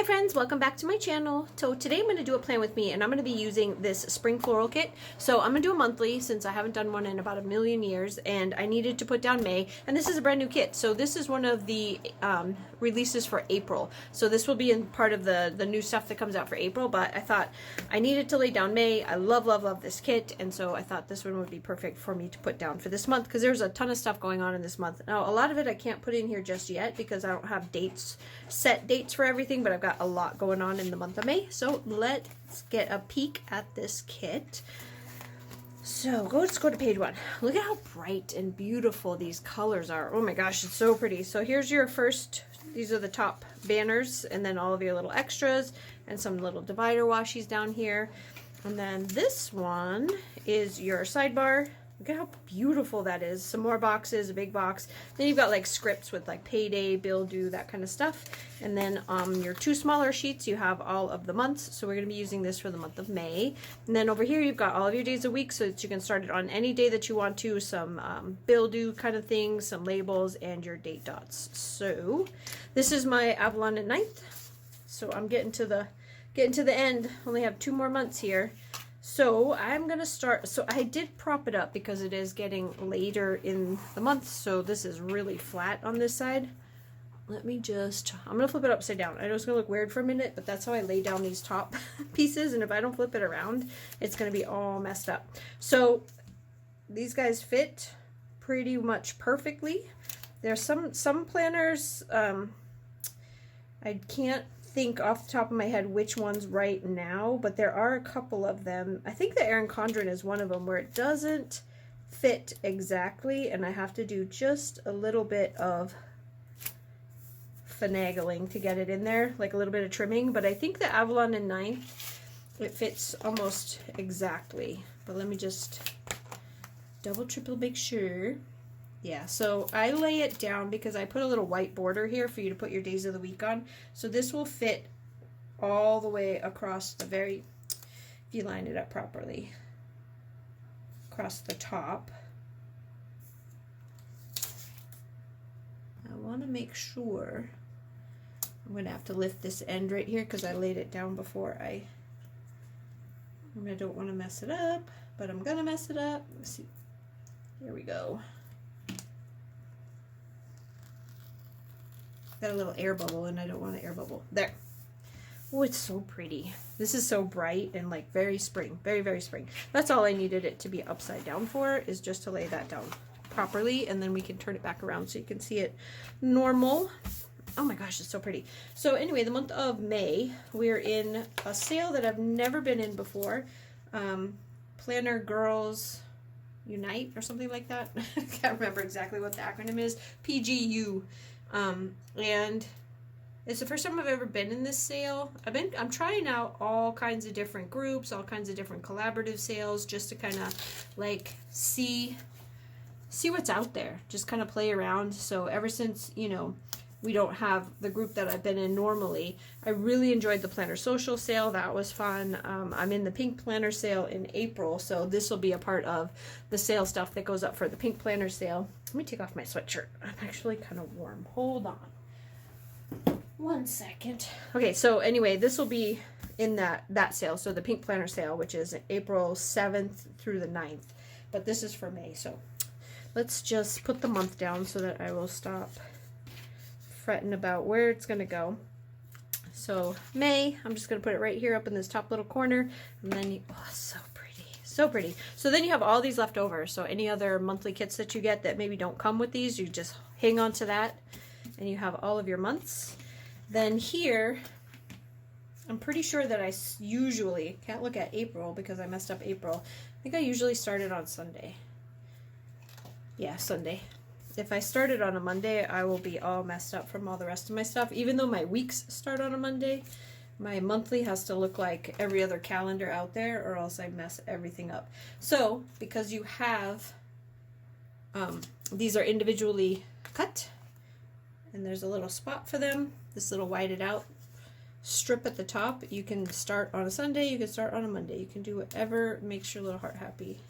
Hi friends, welcome back to my channel. So today I'm going to do a plan with me and I'm going to be using this spring floral kit. So I'm going to do a monthly since I haven't done one in about a million years and I needed to put down May, and this is a brand new kit. So this is one of the releases for April. So this will be in part of the new stuff that comes out for April, but I thought I needed to lay down May. I love this kit, and so I thought this one would be perfect for me to put down for this month because there's a ton of stuff going on in this month. Now a lot of it I can't put in here just yet because I don't have set dates for everything, but I've got a lot going on in the month of May. So let's get a peek at this kit. So let's go to page 1. Look at how bright and beautiful these colors are. Oh my gosh, it's so pretty. So here's your first, these are the top banners, and then all of your little extras and some little divider washies down here. And then this one is your sidebar. Look at how beautiful that is. Some more boxes, a big box. Then you've got like scripts with like payday, bill due, that kind of stuff. And then your 2 smaller sheets, you have all of the months. So we're going to be using this for the month of May. And then over here, you've got all of your days a week so that you can start it on any day that you want to. Some bill due kind of things, some labels, and your date dots. So this is my Avalon at 9th. So I'm getting to the end. Only have 2 more months here. So I'm going to start, so I did prop it up because it is getting later in the month, so this is really flat on this side. Let me just, I'm going to flip it upside down. I know it's going to look weird for a minute, but that's how I lay down these top pieces, and if I don't flip it around, it's going to be all messed up. So these guys fit pretty much perfectly. There's some planners, I can't think off the top of my head which one's right now, but there are a couple of them. I think the Erin Condren is one of them where it doesn't fit exactly, and I have to do just a little bit of finagling to get it in there, like a little bit of trimming. But I think the Avalon in 9th, it fits almost exactly. But let me just double, triple make sure. Yeah, so I lay it down because I put a little white border here for you to put your days of the week on. So this will fit all the way across the if you line it up properly, across the top. I want to make sure, I'm going to have to lift this end right here because I laid it down before I don't want to mess it up, but I'm going to mess it up. Let's see. Here we go. Got a little air bubble and I don't want an air bubble. There. Oh, it's so pretty. This is so bright and like very spring. Very, very spring. That's all I needed it to be upside down for, is just to lay that down properly, and then we can turn it back around so you can see it normal. Oh my gosh, it's so pretty. So anyway, the month of May, we're in a sale that I've never been in before. Planner Girls Unite or something like that. I can't remember exactly what the acronym is. PGU. And it's the first time I've ever been in this sale. I'm trying out all kinds of different groups, all kinds of different collaborative sales, just to kind of like see what's out there, just kind of play around. So ever since, you know, we don't have the group that I've been in normally, I really enjoyed the Planner Social sale. That was fun. I'm in the Pink Planner sale in April, so this will be a part of the sale stuff that goes up for the Pink Planner sale. Let me take off my sweatshirt. I'm actually kind of warm. Hold on. 1 second. Okay, so anyway, this will be in that sale. So the Pink Planner sale, which is April 7th through the 9th. But this is for May, so let's just put the month down so that I will stop fretting about where it's going to go. So May, I'm just going to put it right here up in this top little corner, and then oh, so pretty, so pretty. So then you have all these left over. So any other monthly kits that you get that maybe don't come with these, you just hang on to that, and you have all of your months. Then here, I'm pretty sure that I usually can't look at April because I messed up April. I think I usually started on Sunday. Yeah, Sunday. If I started on a Monday, I will be all messed up from all the rest of my stuff. Even though my weeks start on a Monday, my monthly has to look like every other calendar out there, or else I mess everything up. So, because you have, these are individually cut, and there's a little spot for them, this little whited out strip at the top. You can start on a Sunday, you can start on a Monday. You can do whatever makes your little heart happy.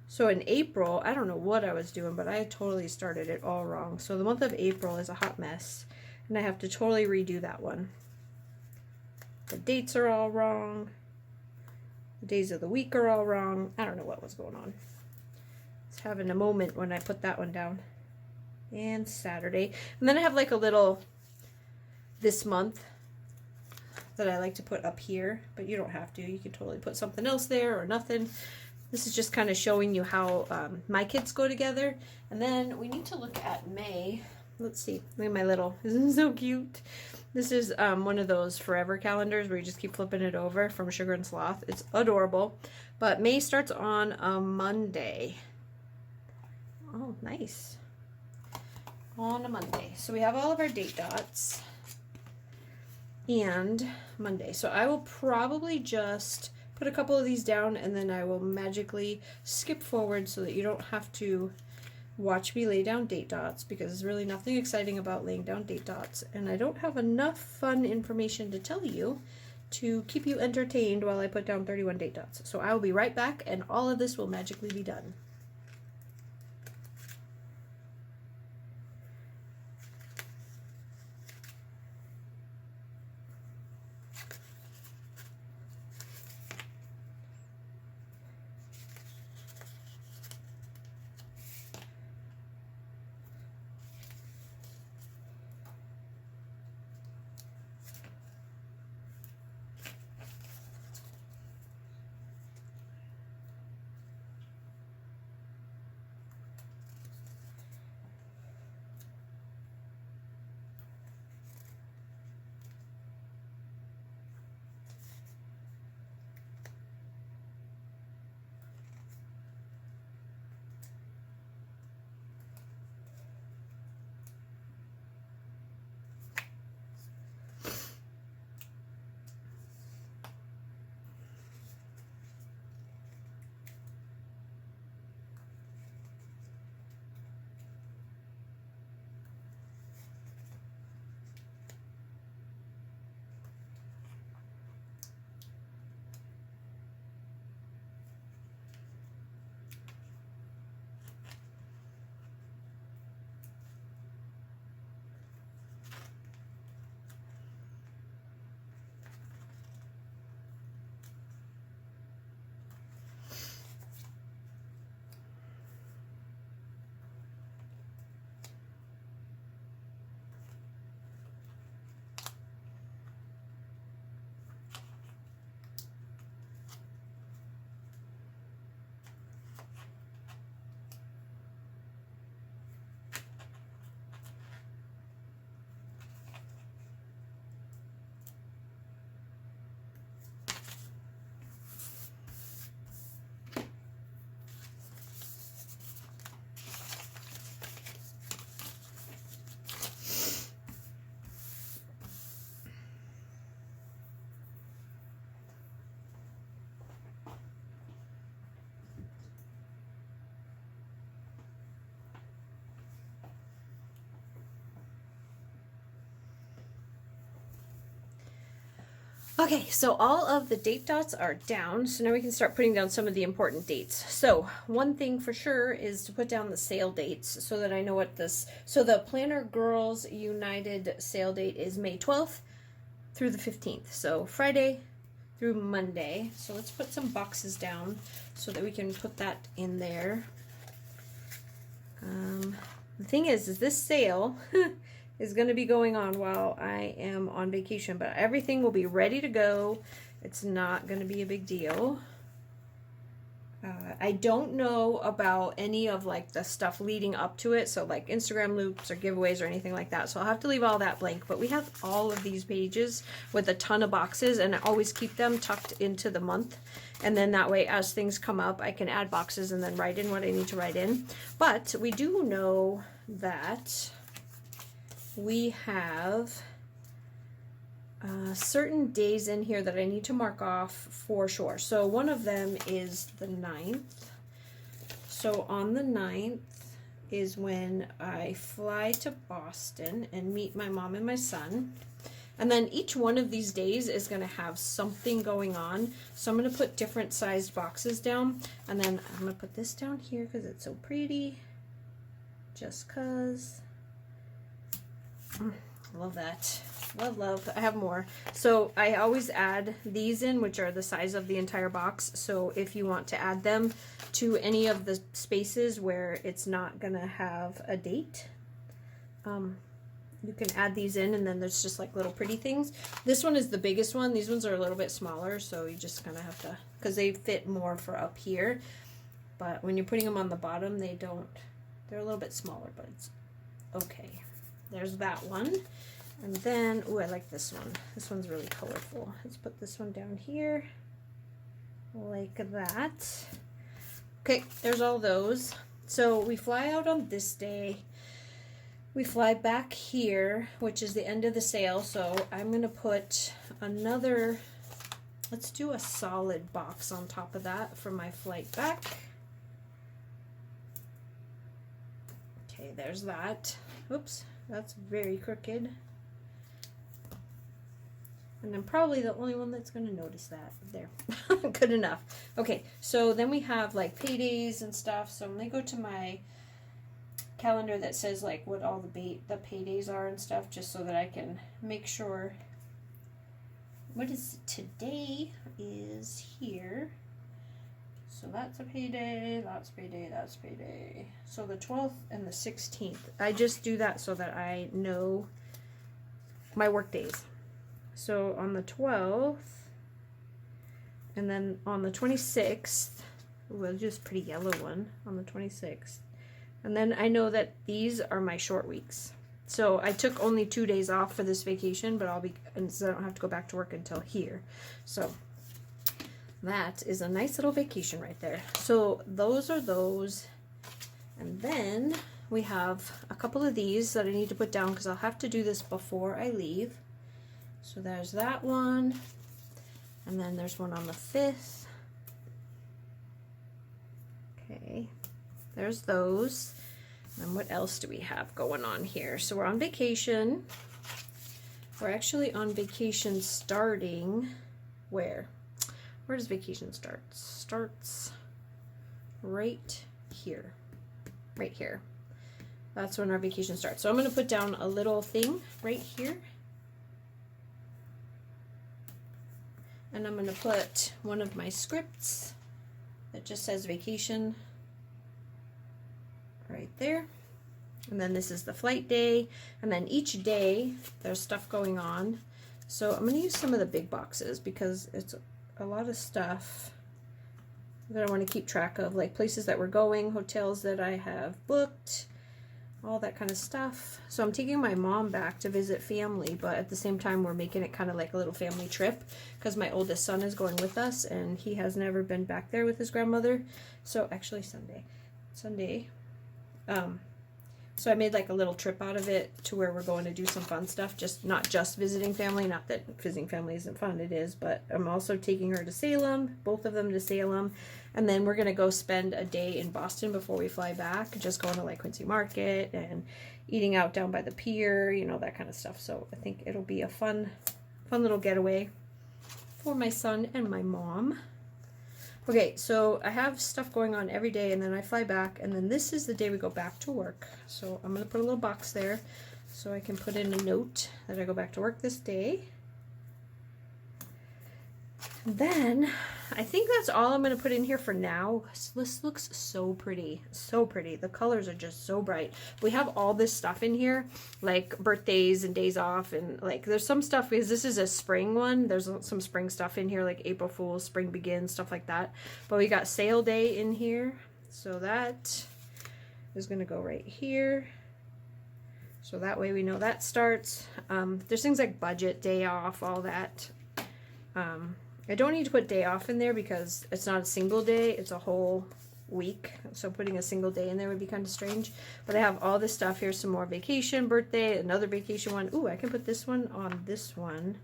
So in April, I don't know what I was doing, but I totally started it all wrong. So the month of April is a hot mess. and I have to totally redo that one. The dates are all wrong. The days of the week are all wrong. I don't know what was going on. I was having a moment when I put that one down. And Saturday. And then I have like a little this month that I like to put up here, but you don't have to. You can totally put something else there or nothing. This is just kind of showing you how my kids go together. And then we need to look at May. Let's see. Look at my little, isn't it so cute? This is one of those forever calendars where you just keep flipping it over from Sugar and Sloth. It's adorable. But May starts on a Monday. Oh, nice. On a Monday. So we have all of our date dots. And Monday. So I will probably just put a couple of these down and then I will magically skip forward so that you don't have to watch me lay down date dots, because there's really nothing exciting about laying down date dots, and I don't have enough fun information to tell you to keep you entertained while I put down 31 date dots. So I will be right back and all of this will magically be done. Okay, so all of the date dots are down, so now we can start putting down some of the important dates. So one thing for sure is to put down the sale dates so that I know what this, so the Planner Girls United sale date is May 12th through the 15th, so Friday through Monday. So let's put some boxes down so that we can put that in there. The thing is this sale is going to be going on while I am on vacation, but everything will be ready to go. It's not going to be a big deal. I don't know about any of like the stuff leading up to it, so like Instagram loops or giveaways or anything like that, so I'll have to leave all that blank, but we have all of these pages with a ton of boxes, and I always keep them tucked into the month, and then that way as things come up I can add boxes and then write in what I need to write in. But we do know that we have certain days in here that I need to mark off for sure. So one of them is the 9th. So on the 9th is when I fly to Boston and meet my mom and my son. And then each one of these days is going to have something going on. So I'm going to put different sized boxes down. And then I'm going to put this down here because it's so pretty. Just because. Love that. Love, love. I have more. So I always add these in, which are the size of the entire box. So if you want to add them to any of the spaces where it's not going to have a date, you can add these in, and then there's just like little pretty things. This one is the biggest one. These ones are a little bit smaller, so you just kind of have to, because they fit more for up here. But when you're putting them on the bottom, they don't, they're a little bit smaller, but it's okay. There's that one. And then, ooh, I like this one. This one's really colorful. Let's put this one down here like that. Okay, there's all those. So we fly out on this day. We fly back here, which is the end of the sale. So I'm going to put another, let's do a solid box on top of that for my flight back. Okay, there's that. Oops, that's very crooked. And I'm probably the only one that's going to notice that. There. Good enough. Okay, so then we have like paydays and stuff. So I'm going to go to my calendar that says like what all the paydays are and stuff, just so that I can make sure what is today is here. So that's a payday, that's payday, that's payday. So the 12th and the 16th. I just do that so that I know my work days. So on the 12th, and then on the 26th, well, just pretty yellow one on the 26th. And then I know that these are my short weeks. So I took only 2 days off for this vacation, but and so I don't have to go back to work until here. So that is a nice little vacation right there. So those are those. And then we have a couple of these that I need to put down because I'll have to do this before I leave. So there's that one, and then there's one on the 5th. Okay, there's those. And what else do we have going on here? So we're on vacation. We're actually on vacation starting where? Where does vacation start? Starts right here. Right here. That's when our vacation starts. So I'm going to put down a little thing right here. And I'm going to put one of my scripts that just says vacation right there. And then this is the flight day. And then each day there's stuff going on. So I'm going to use some of the big boxes because it's a lot of stuff that I want to keep track of, like places that we're going, hotels that I have booked, all that kind of stuff. So I'm taking my mom back to visit family, but at the same time we're making it kind of like a little family trip because my oldest son is going with us and he has never been back there with his grandmother. So actually Sunday. So I made like a little trip out of it to where we're going to do some fun stuff, just not just visiting family, not that visiting family isn't fun, it is, but I'm also taking her to Salem, both of them to Salem, and then we're going to go spend a day in Boston before we fly back, just going to like Quincy Market and eating out down by the pier, you know, that kind of stuff. So I think it'll be a fun little getaway for my son and my mom. Okay, so I have stuff going on every day, and then I fly back, and then this is the day we go back to work. So I'm going to put a little box there so I can put in a note that I go back to work this day. And then I think that's all I'm going to put in here for now. This looks so pretty. So pretty. The colors are just so bright. We have all this stuff in here, like birthdays and days off, and like there's some stuff because this is a spring one. There's some spring stuff in here, like April Fool's, Spring Begins, stuff like that. But we got sale day in here. So that is going to go right here. So that way we know that starts. There's things like budget, day off, all that. I don't need to put day off in there because it's not a single day, it's a whole week. So putting a single day in there would be kind of strange. But I have all this stuff here, some more vacation, birthday, another vacation one. Ooh, I can put this one on this one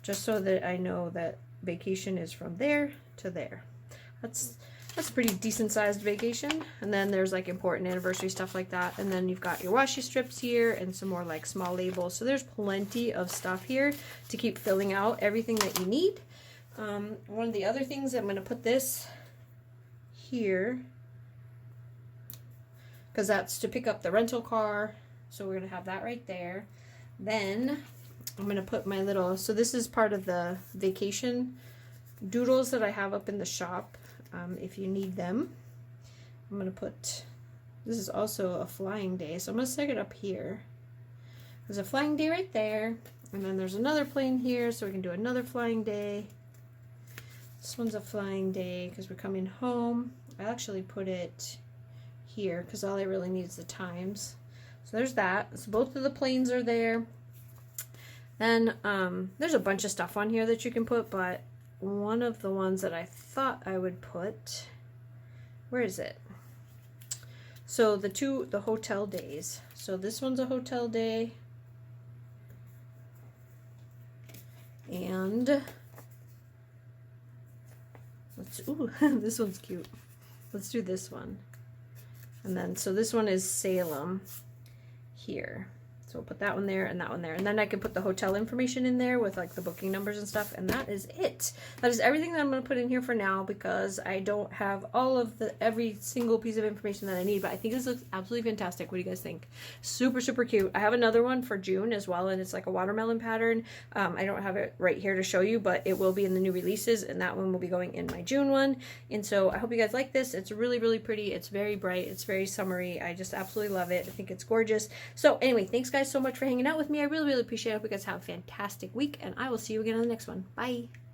just so that I know that vacation is from there to there. That's a pretty decent sized vacation. And then there's like important anniversary stuff like that. And then you've got your washi strips here and some more like small labels. So there's plenty of stuff here to keep filling out everything that you need. One of the other things, I'm going to put this here because that's to pick up the rental car. So we're going to have that right there. Then I'm going to put my little, so this is part of the vacation doodles that I have up in the shop, if you need them. I'm going to put, this is also a flying day, so I'm going to stick it up here. There's a flying day right there, and then there's another plane here, so we can do another flying day. This one's a flying day because we're coming home. I actually put it here because all I really need is the times. So there's that. So both of the planes are there. Then there's a bunch of stuff on here that you can put, but one of the ones that I thought I would put, where is it? So the hotel days. So this one's a hotel day. And ooh, this one's cute. Let's do this one. And then, so this one is Salem here. So we'll put that one there and that one there. And then I can put the hotel information in there with like the booking numbers and stuff. And that is it. That is everything that I'm going to put in here for now because I don't have all of every single piece of information that I need. But I think this looks absolutely fantastic. What do you guys think? Super, super cute. I have another one for June as well. And it's like a watermelon pattern. I don't have it right here to show you, but it will be in the new releases. And that one will be going in my June one. And so I hope you guys like this. It's really, really pretty. It's very bright. It's very summery. I just absolutely love it. I think it's gorgeous. So anyway, thanks guys so much for hanging out with me. I really, really appreciate it. I hope you guys have a fantastic week, and I will see you again on the next one. Bye.